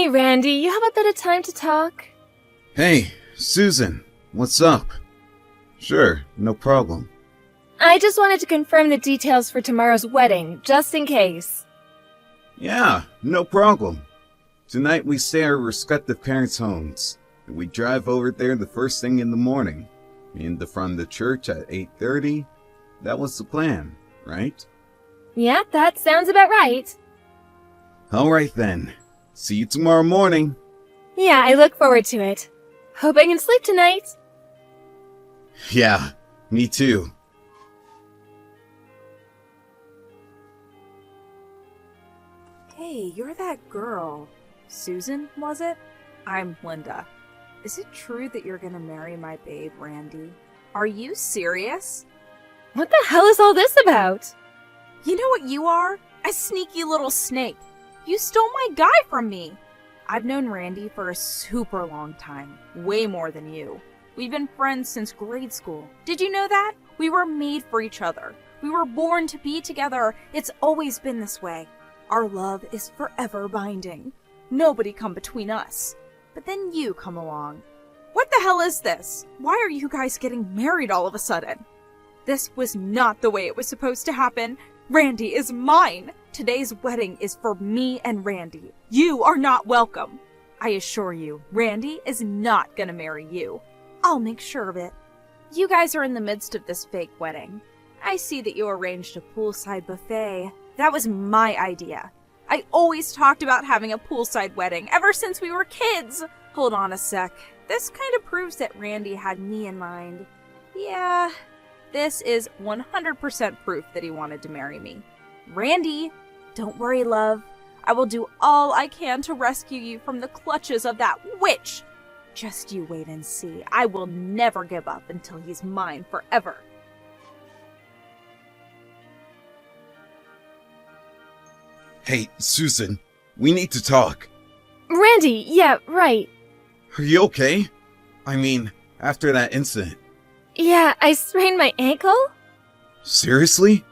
Hey, Randy, you have a bit of time to talk? Hey, Susan, what's up? Sure, no problem. I just wanted to confirm the details for tomorrow's wedding, just in case. Yeah, no problem. Tonight we stay at our respective parents' homes, and we drive over there the first thing in the morning. In the front of the church at 8:30. That was the plan, right? Yeah, that sounds about right. Alright then. See you tomorrow morning. Yeah, I look forward to it. Hope I can sleep tonight. Yeah, me too. Hey, you're that girl. Susan, was it? I'm Linda. Is it true that you're gonna marry my babe, Randy? Are you serious? What the hell is all this about? You know what you are? A sneaky little snake. You stole my guy from me. I've known Randy for a super long time. Way more than you. We've been friends since grade school. Did you know that? We were made for each other. We were born to be together. It's always been this way. Our love is forever binding. Nobody come between us. But then you come along. What the hell is this? Why are you guys getting married all of a sudden? This was not the way it was supposed to happen. Randy is mine. Today's wedding is for me and Randy. You are not welcome. I assure you, Randy is not gonna marry you. I'll make sure of it. You guys are in the midst of this fake wedding. I see that you arranged a poolside buffet. That was my idea. I always talked about having a poolside wedding ever since we were kids. Hold on a sec. This kind of proves that Randy had me in mind. Yeah, this is 100% proof that he wanted to marry me. Randy, don't worry, love. I will do all I can to rescue you from the clutches of that witch. Just you wait and see. I will never give up until he's mine forever. Hey, Susan, we need to talk. Randy, yeah, right. Are you okay? I mean, after that incident. Yeah, I sprained my ankle? Seriously?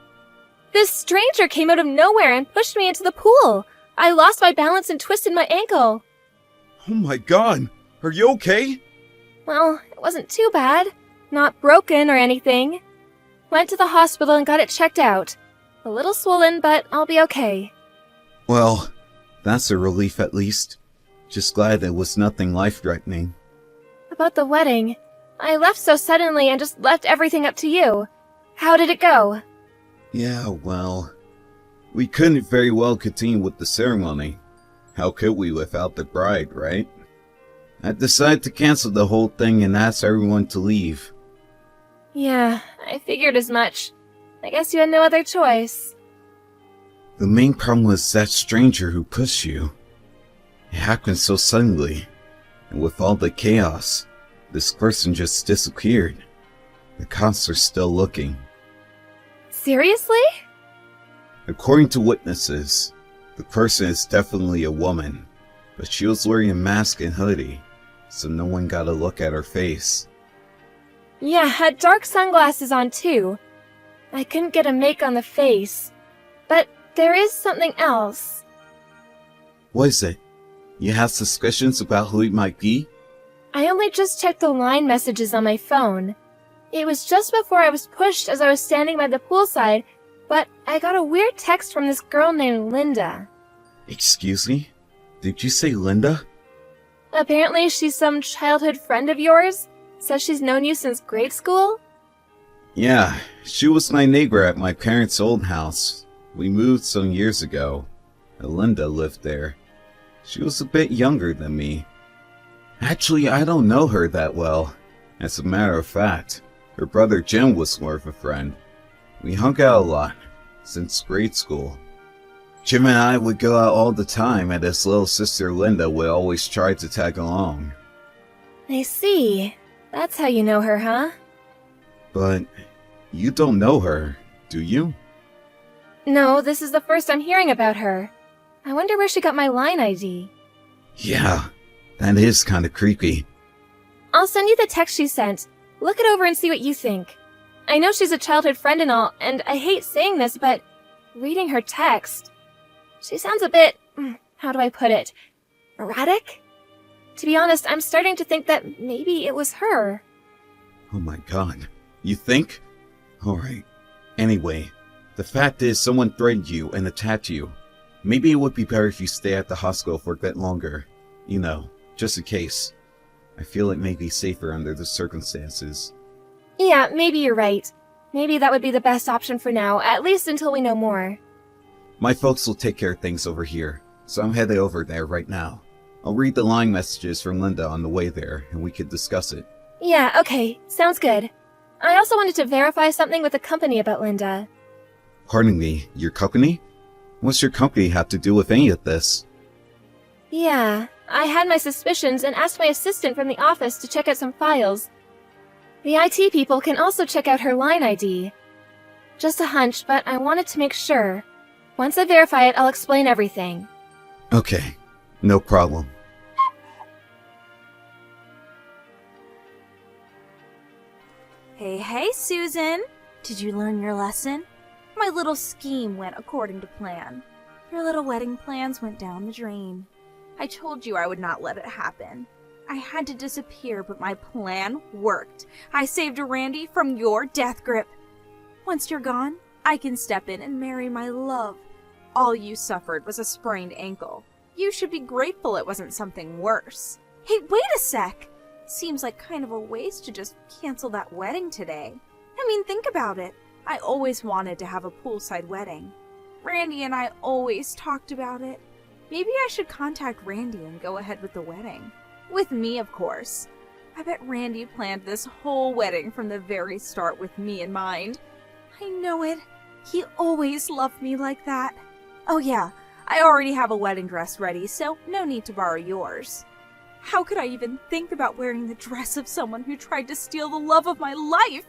This stranger came out of nowhere and pushed me into the pool. I lost my balance and twisted my ankle. Oh my god, are you okay? Well, it wasn't too bad. Not broken or anything. Went to the hospital and got it checked out. A little swollen, but I'll be okay. Well, that's a relief at least. Just glad it was nothing life-threatening. About the wedding, I left so suddenly and just left everything up to you. How did it go? Yeah, well, we couldn't very well continue with the ceremony. How could we without the bride, right? I decided to cancel the whole thing and ask everyone to leave. Yeah, I figured as much. I guess you had no other choice. The main problem was that stranger who pushed you. It happened so suddenly, and with all the chaos, this person just disappeared. The cops are still looking. Seriously? According to witnesses, the person is definitely a woman, but she was wearing a mask and hoodie, so no one got a look at her face. Yeah, had dark sunglasses on too. I couldn't get a make on the face. But there is something else. What is it? You have suspicions about who it might be? I only just checked the line messages on my phone. It was just before I was pushed as I was standing by the poolside, but I got a weird text from this girl named Linda. Excuse me? Did you say Linda? Apparently she's some childhood friend of yours. Says she's known you since grade school? Yeah, she was my neighbor at my parents' old house. We moved some years ago, and Linda lived there. She was a bit younger than me. Actually, I don't know her that well. As a matter of fact, her brother Jim was more of a friend. We hung out a lot, since grade school. Jim and I would go out all the time, and his little sister Linda would always try to tag along. I see. That's how you know her, huh? But you don't know her, do you? No, this is the first I'm hearing about her. I wonder where she got my line ID. Yeah, that is kind of creepy. I'll send you the text she sent. Look it over and see what you think. I know she's a childhood friend and all, and I hate saying this, but reading her text, she sounds a bit, how do I put it, Erratic? To be honest, I'm starting to think that maybe it was her. Oh my god. You think? Alright. Anyway, the fact is someone threatened you and attacked you. Maybe it would be better if you stay at the hospital for a bit longer. You know, just in case. I feel it may be safer under the circumstances. Yeah, maybe you're right. Maybe that would be the best option for now, at least until we know more. My folks will take care of things over here, so I'm headed over there right now. I'll read the line messages from Linda on the way there, and we could discuss it. Yeah, okay, sounds good. I also wanted to verify something with the company about Linda. Pardon me, your company? What's your company have to do with any of this? Yeah, I had my suspicions and asked my assistant from the office to check out some files. The IT people can also check out her line ID. Just a hunch, but I wanted to make sure. Once I verify it, I'll explain everything. Okay, no problem. Hey, Susan! Did you learn your lesson? My little scheme went according to plan. Your little wedding plans went down the drain. I told you I would not let it happen. I had to disappear, but my plan worked. I saved Randy from your death grip. Once you're gone, I can step in and marry my love. All you suffered was a sprained ankle. You should be grateful it wasn't something worse. Hey, wait a sec! Seems like kind of a waste to just cancel that wedding today. I mean, think about it. I always wanted to have a poolside wedding. Randy and I always talked about it. Maybe I should contact Randy and go ahead with the wedding. With me, of course. I bet Randy planned this whole wedding from the very start with me in mind. I know it. He always loved me like that. Oh yeah, I already have a wedding dress ready, so no need to borrow yours. How could I even think about wearing the dress of someone who tried to steal the love of my life?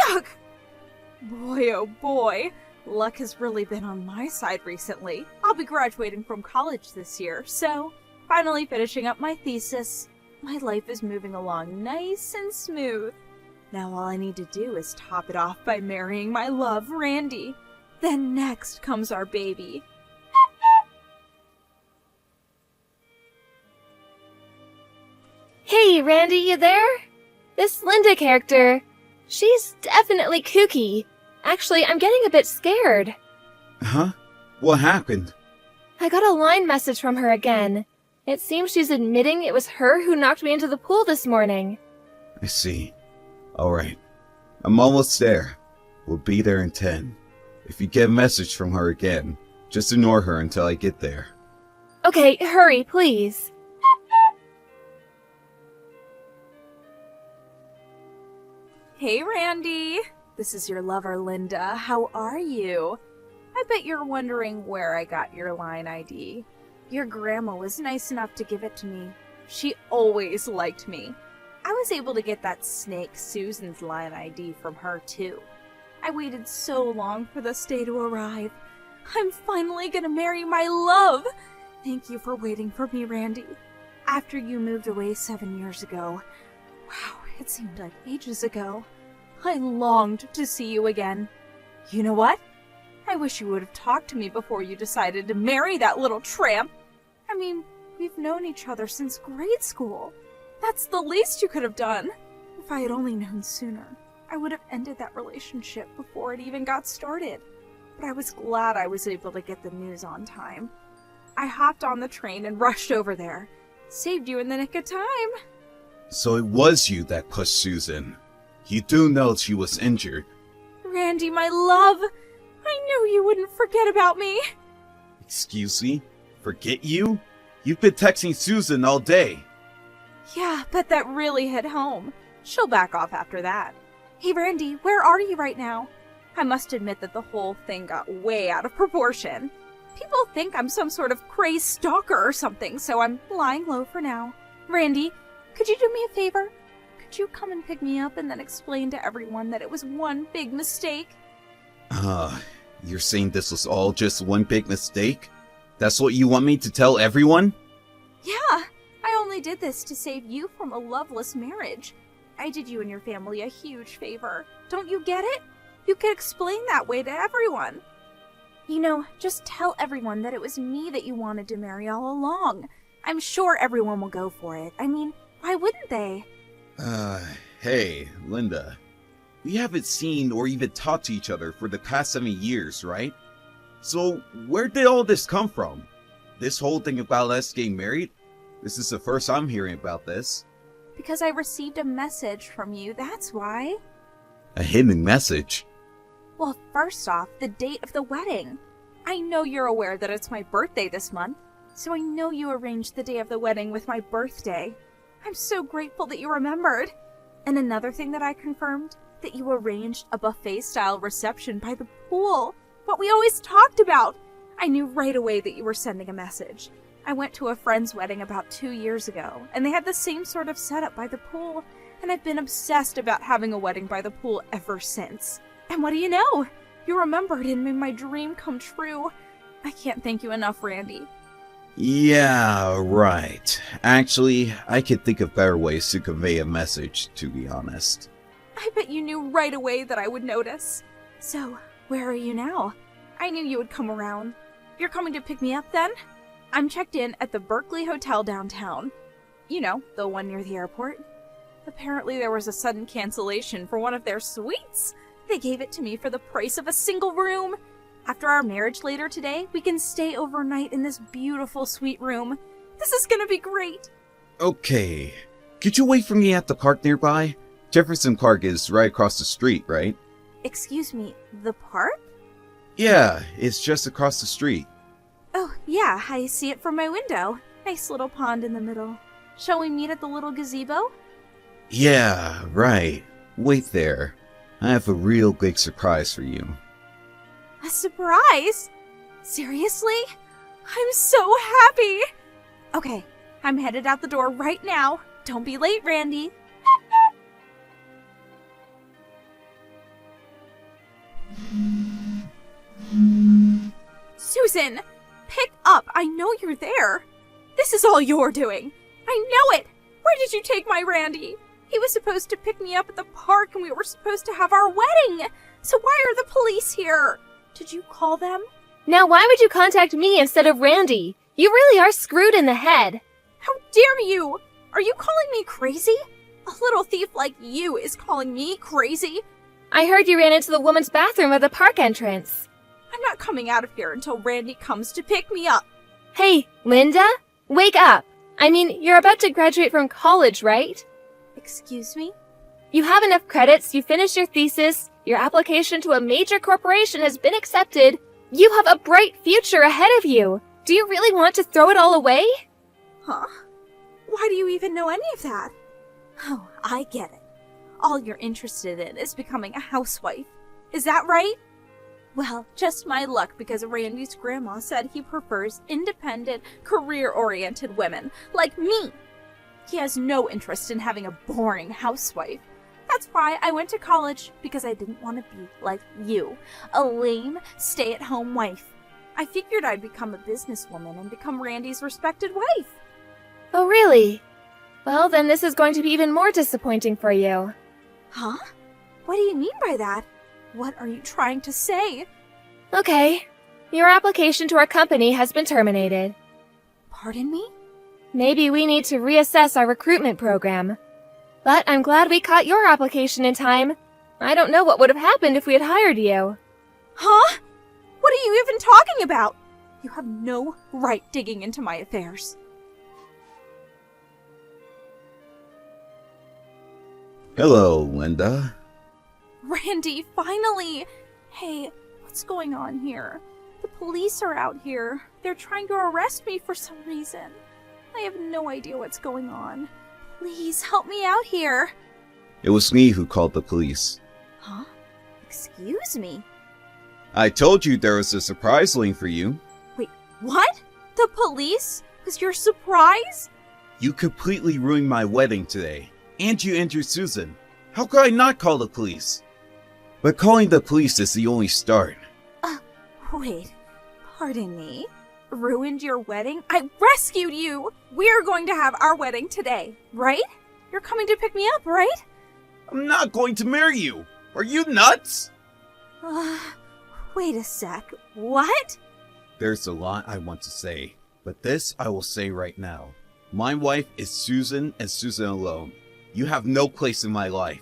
Yuck! Boy, oh boy. Luck has really been on my side recently. I'll be graduating from college this year, so finally finishing up my thesis. My life is moving along nice and smooth. Now all I need to do is top it off by marrying my love, Randy. Then next comes our baby. Hey, Randy, you there? This Linda character, she's definitely kooky. Actually, I'm getting a bit scared. Huh? What happened? I got a line message from her again. It seems she's admitting it was her who knocked me into the pool this morning. I see. Alright. I'm almost there. We'll be there in 10. If you get a message from her again, just ignore her until I get there. Okay, hurry, please. Hey, Randy. This is your lover, Linda. How are you? I bet you're wondering where I got your line ID. Your grandma was nice enough to give it to me. She always liked me. I was able to get that snake Susan's line ID from her, too. I waited so long for this day to arrive. I'm finally gonna marry my love! Thank you for waiting for me, Randy. After you moved away 7 years ago, wow, it seemed like ages ago, I longed to see you again. You know what? I wish you would have talked to me before you decided to marry that little tramp. I mean, we've known each other since grade school. That's the least you could have done. If I had only known sooner, I would have ended that relationship before it even got started. But I was glad I was able to get the news on time. I hopped on the train and rushed over there. Saved you in the nick of time. So it was you that pushed Susan. You do know she was injured. Randy, my love, I knew you wouldn't forget about me. Excuse me? Forget you? You've been texting Susan all day. Yeah, bet that really hit home. She'll back off after that. Hey, Randy, where are you right now? I must admit that the whole thing got way out of proportion. People think I'm some sort of crazed stalker or something, so I'm lying low for now. Randy, could you do me a favor? Could you come and pick me up and then explain to everyone that it was one big mistake? You're saying this was all just one big mistake? That's what you want me to tell everyone? Yeah, I only did this to save you from a loveless marriage. I did you and your family a huge favor. Don't you get it? You could explain that way to everyone. You know, just tell everyone that it was me that you wanted to marry all along. I'm sure everyone will go for it. I mean, why wouldn't they? Hey, Linda. We haven't seen or even talked to each other for the past 7 years, right? So, where did all this come from? This whole thing about us getting married? This is the first I'm hearing about this. Because I received a message from you, that's why. A hidden message? Well, first off, the date of the wedding. I know you're aware that it's my birthday this month, so I know you arranged the day of the wedding with my birthday. I'm so grateful that you remembered. And another thing that I confirmed, that you arranged a buffet-style reception by the pool. What we always talked about. I knew right away that you were sending a message. I went to a friend's wedding about 2 years ago, and they had the same sort of setup by the pool, and I've been obsessed about having a wedding by the pool ever since. And what do you know? You remembered and made my dream come true. I can't thank you enough, Randy. Yeah, right. Actually, I could think of better ways to convey a message, to be honest. I bet you knew right away that I would notice. So, where are you now? I knew you would come around. You're coming to pick me up then? I'm checked in at the Berkeley Hotel downtown. You know, the one near the airport. Apparently there was a sudden cancellation for one of their suites. They gave it to me for the price of a single room. After our marriage later today, we can stay overnight in this beautiful suite room. This is gonna be great. Okay. Could you wait for me at the park nearby? Jefferson Park is right across the street, right? Excuse me, the park? Yeah, it's just across the street. Oh, yeah, I see it from my window. Nice little pond in the middle. Shall we meet at the little gazebo? Yeah, right. Wait there. I have a real big surprise for you. A surprise? Seriously? I'm so happy! Okay, I'm headed out the door right now. Don't be late, Randy. Susan! Pick up! I know you're there! This is all you're doing! I know it! Where did you take my Randy? He was supposed to pick me up at the park and we were supposed to have our wedding! So why are the police here? Did you call them? Now why would you contact me instead of Randy? You really are screwed in the head. How dare you! Are you calling me crazy? A little thief like you is calling me crazy? I heard you ran into the woman's bathroom at the park entrance. I'm not coming out of here until Randy comes to pick me up. Hey, Linda? Wake up! I mean, you're about to graduate from college, right? Excuse me? You have enough credits, you finished your thesis, your application to a major corporation has been accepted. You have a bright future ahead of you. Do you really want to throw it all away? Huh? Why do you even know any of that? Oh, I get it. All you're interested in is becoming a housewife. Is that right? Well, just my luck because Randy's grandma said he prefers independent, career-oriented women like me. He has no interest in having a boring housewife. That's why I went to college, because I didn't want to be like you, a lame, stay-at-home wife. I figured I'd become a businesswoman and become Randy's respected wife. Oh, really? Well, then this is going to be even more disappointing for you. Huh? What do you mean by that? What are you trying to say? Okay. Your application to our company has been terminated. Pardon me? Maybe we need to reassess our recruitment program. But I'm glad we caught your application in time. I don't know what would have happened if we had hired you. Huh? What are you even talking about? You have no right digging into my affairs. Hello, Linda. Randy, finally! Hey, what's going on here? The police are out here. They're trying to arrest me for some reason. I have no idea what's going on. Please help me out here. It was me who called the police. Huh? Excuse me? I told you there was a surprise waiting for you. Wait, what? The police? Was your surprise? You completely ruined my wedding today. And you injured Susan. How could I not call the police? But calling the police is the only start. Wait, pardon me? Ruined your wedding? I rescued you! We're going to have our wedding today, right? You're coming to pick me up, right? I'm not going to marry you. Are you nuts? Wait a sec. What? There's a lot I want to say, But this I will say right now. My wife is Susan and Susan alone. You have no place in my life.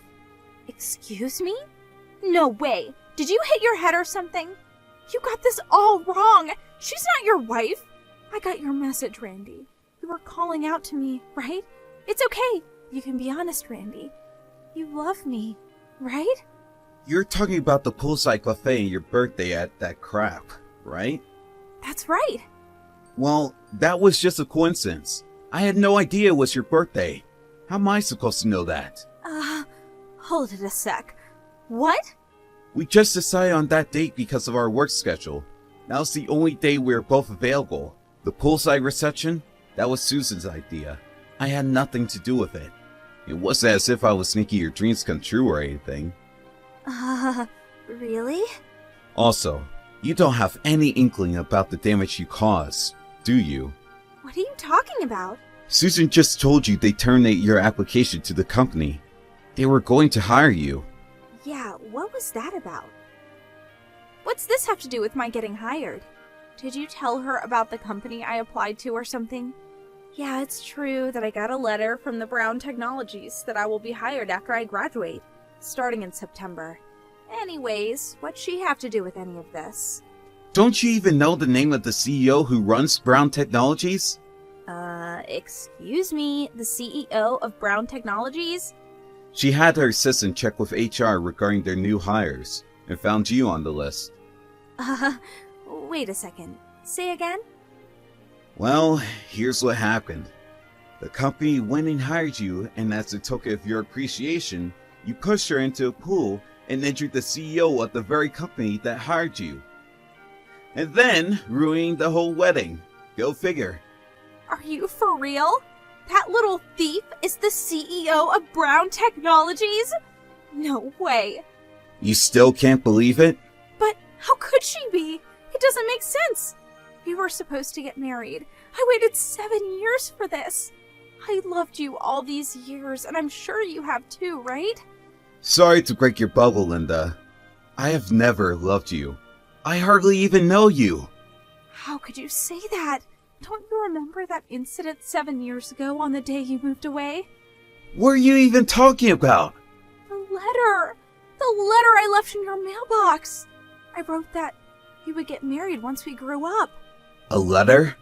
Excuse me? No way. Did you hit your head or something? You got this all wrong. She's not your wife. I got your message, Randy. You were calling out to me, right? It's okay. You can be honest, Randy. You love me, right? You're talking about the poolside cafe and your birthday at that crap, right? That's right. Well, that was just a coincidence. I had no idea it was your birthday. How am I supposed to know that? Hold it a sec. What? We just decided on that date because of our work schedule. That was the only day we were both available. The poolside reception? That was Susan's idea. I had nothing to do with it. It wasn't as if I was making your dreams come true or anything. Really? Also, you don't have any inkling about the damage you caused, do you? What are you talking about? Susan just told you they terminated your application to the company. They were going to hire you. Yeah, what was that about? What's this have to do with my getting hired? Did you tell her about the company I applied to or something? Yeah, it's true that I got a letter from the Brown Technologies that I will be hired after I graduate, starting in September. Anyways, what's she have to do with any of this? Don't you even know the name of the CEO who runs Brown Technologies? Excuse me, the CEO of Brown Technologies? She had her assistant check with HR regarding their new hires, and found you on the list. Wait a second. Say again? Well, here's what happened. The company went and hired you, and as a token of your appreciation, you pushed her into a pool and injured the CEO of the very company that hired you. And then ruining the whole wedding. Go figure. Are you for real? That little thief is the CEO of Brown Technologies? No way. You still can't believe it? But how could she be? It doesn't make sense. We were supposed to get married. I waited 7 years for this. I loved you all these years, and I'm sure you have too, right? Sorry to break your bubble, Linda. I have never loved you. I hardly even know you. How could you say that? Don't you remember that incident 7 years ago on the day you moved away? What are you even talking about? The letter! The letter I left in your mailbox! I wrote that you would get married once we grew up. A letter?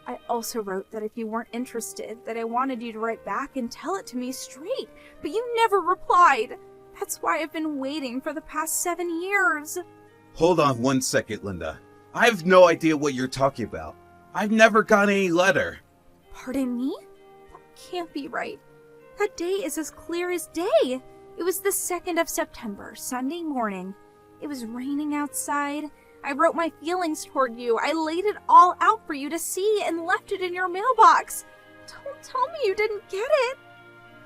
I also wrote that if you weren't interested, that I wanted you to write back and tell it to me straight, but you never replied. That's why I've been waiting for the past 7 years. Hold on 1 second, Linda. I have no idea what you're talking about. I've never gotten any letter. Pardon me? That can't be right. That day is as clear as day. It was the 2nd of September, Sunday morning. It was raining outside. I wrote my feelings toward you. I laid it all out for you to see and left it in your mailbox. Don't tell me you didn't get it.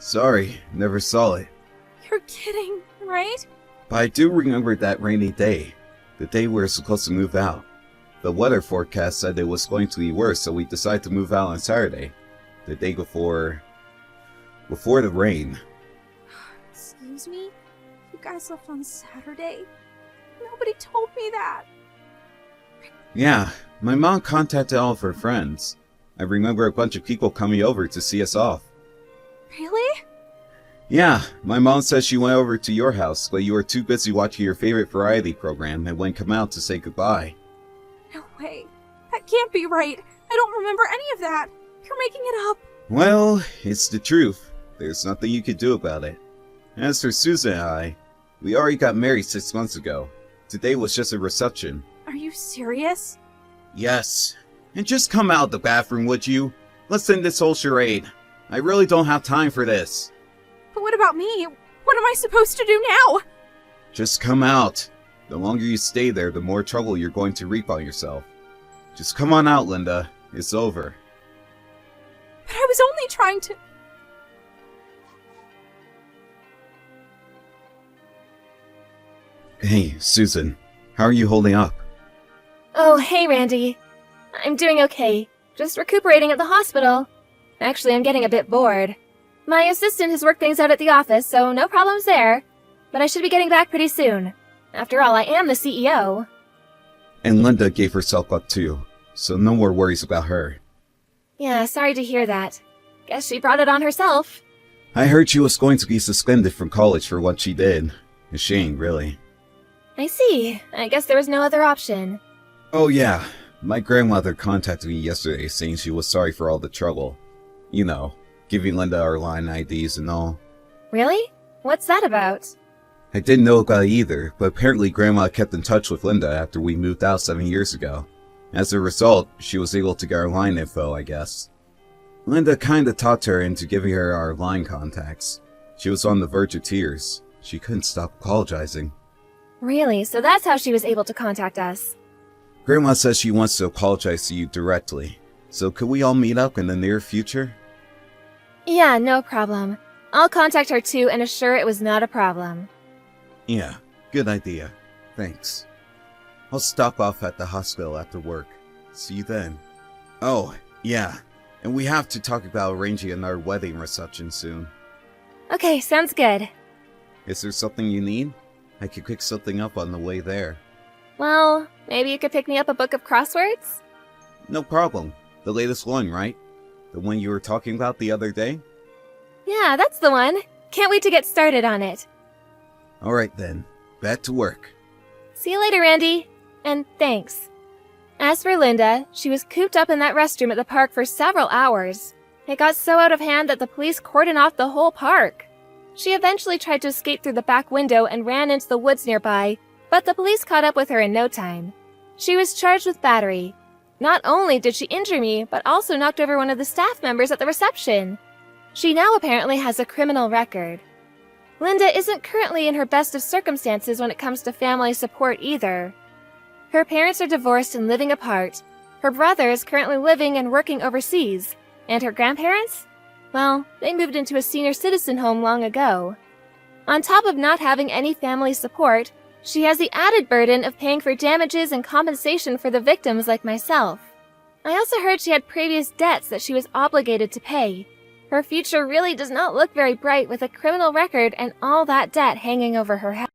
Sorry, never saw it. You're kidding, right? But I do remember that rainy day. The day we were supposed to move out. The weather forecast said it was going to be worse, so we decided to move out on Saturday. The day before the rain. Excuse me? You guys left on Saturday? Nobody told me that. Yeah, my mom contacted all of her friends. I remember a bunch of people coming over to see us off. Really? Yeah, my mom says she went over to your house, but you were too busy watching your favorite variety program and wouldn't come out to say goodbye. No way. That can't be right. I don't remember any of that. You're making it up. Well, it's the truth. There's nothing you could do about it. As for Susan and I, we already got married 6 months ago. Today was just a reception. Are you serious? Yes. And just come out of the bathroom, would you? Let's end this whole charade. I really don't have time for this. But what about me? What am I supposed to do now? Just come out. The longer you stay there, the more trouble you're going to reap on yourself. Just come on out, Linda. It's over. But I was only trying to... Hey, Susan. How are you holding up? Oh, hey, Randy. I'm doing okay. Just recuperating at the hospital. Actually, I'm getting a bit bored. My assistant has worked things out at the office, so no problems there. But I should be getting back pretty soon. After all, I am the CEO. And Linda gave herself up too, so no more worries about her. Yeah, sorry to hear that. Guess she brought it on herself. I heard she was going to be suspended from college for what she did. A shame, really. I see. I guess there was no other option. Oh yeah, my grandmother contacted me yesterday saying she was sorry for all the trouble. You know, giving Linda our line IDs and all. Really? What's that about? I didn't know about it either, but apparently Grandma kept in touch with Linda after we moved out 7 years ago. As a result, she was able to get our line info, I guess. Linda kinda talked her into giving her our line contacts. She was on the verge of tears. She couldn't stop apologizing. Really? So that's how she was able to contact us. Grandma says she wants to apologize to you directly. So could we all meet up in the near future? Yeah, no problem. I'll contact her too and assure it was not a problem. Yeah, good idea. Thanks. I'll stop off at the hospital after work. See you then. Oh, yeah. And we have to talk about arranging another wedding reception soon. Okay, sounds good. Is there something you need? I could pick something up on the way there. Well, maybe you could pick me up a book of crosswords? No problem. The latest one, right? The one you were talking about the other day? Yeah, that's the one. Can't wait to get started on it. Alright then. Back to work. See you later, Randy. And thanks. As for Linda, she was cooped up in that restroom at the park for several hours. It got so out of hand that the police cordoned off the whole park. She eventually tried to escape through the back window and ran into the woods nearby, but the police caught up with her in no time. She was charged with battery. Not only did she injure me, but also knocked over one of the staff members at the reception. She now apparently has a criminal record. Linda isn't currently in her best of circumstances when it comes to family support either. Her parents are divorced and living apart. Her brother is currently living and working overseas. And her grandparents? Well, they moved into a senior citizen home long ago. On top of not having any family support, she has the added burden of paying for damages and compensation for the victims like myself. I also heard she had previous debts that she was obligated to pay. Her future really does not look very bright with a criminal record and all that debt hanging over her head.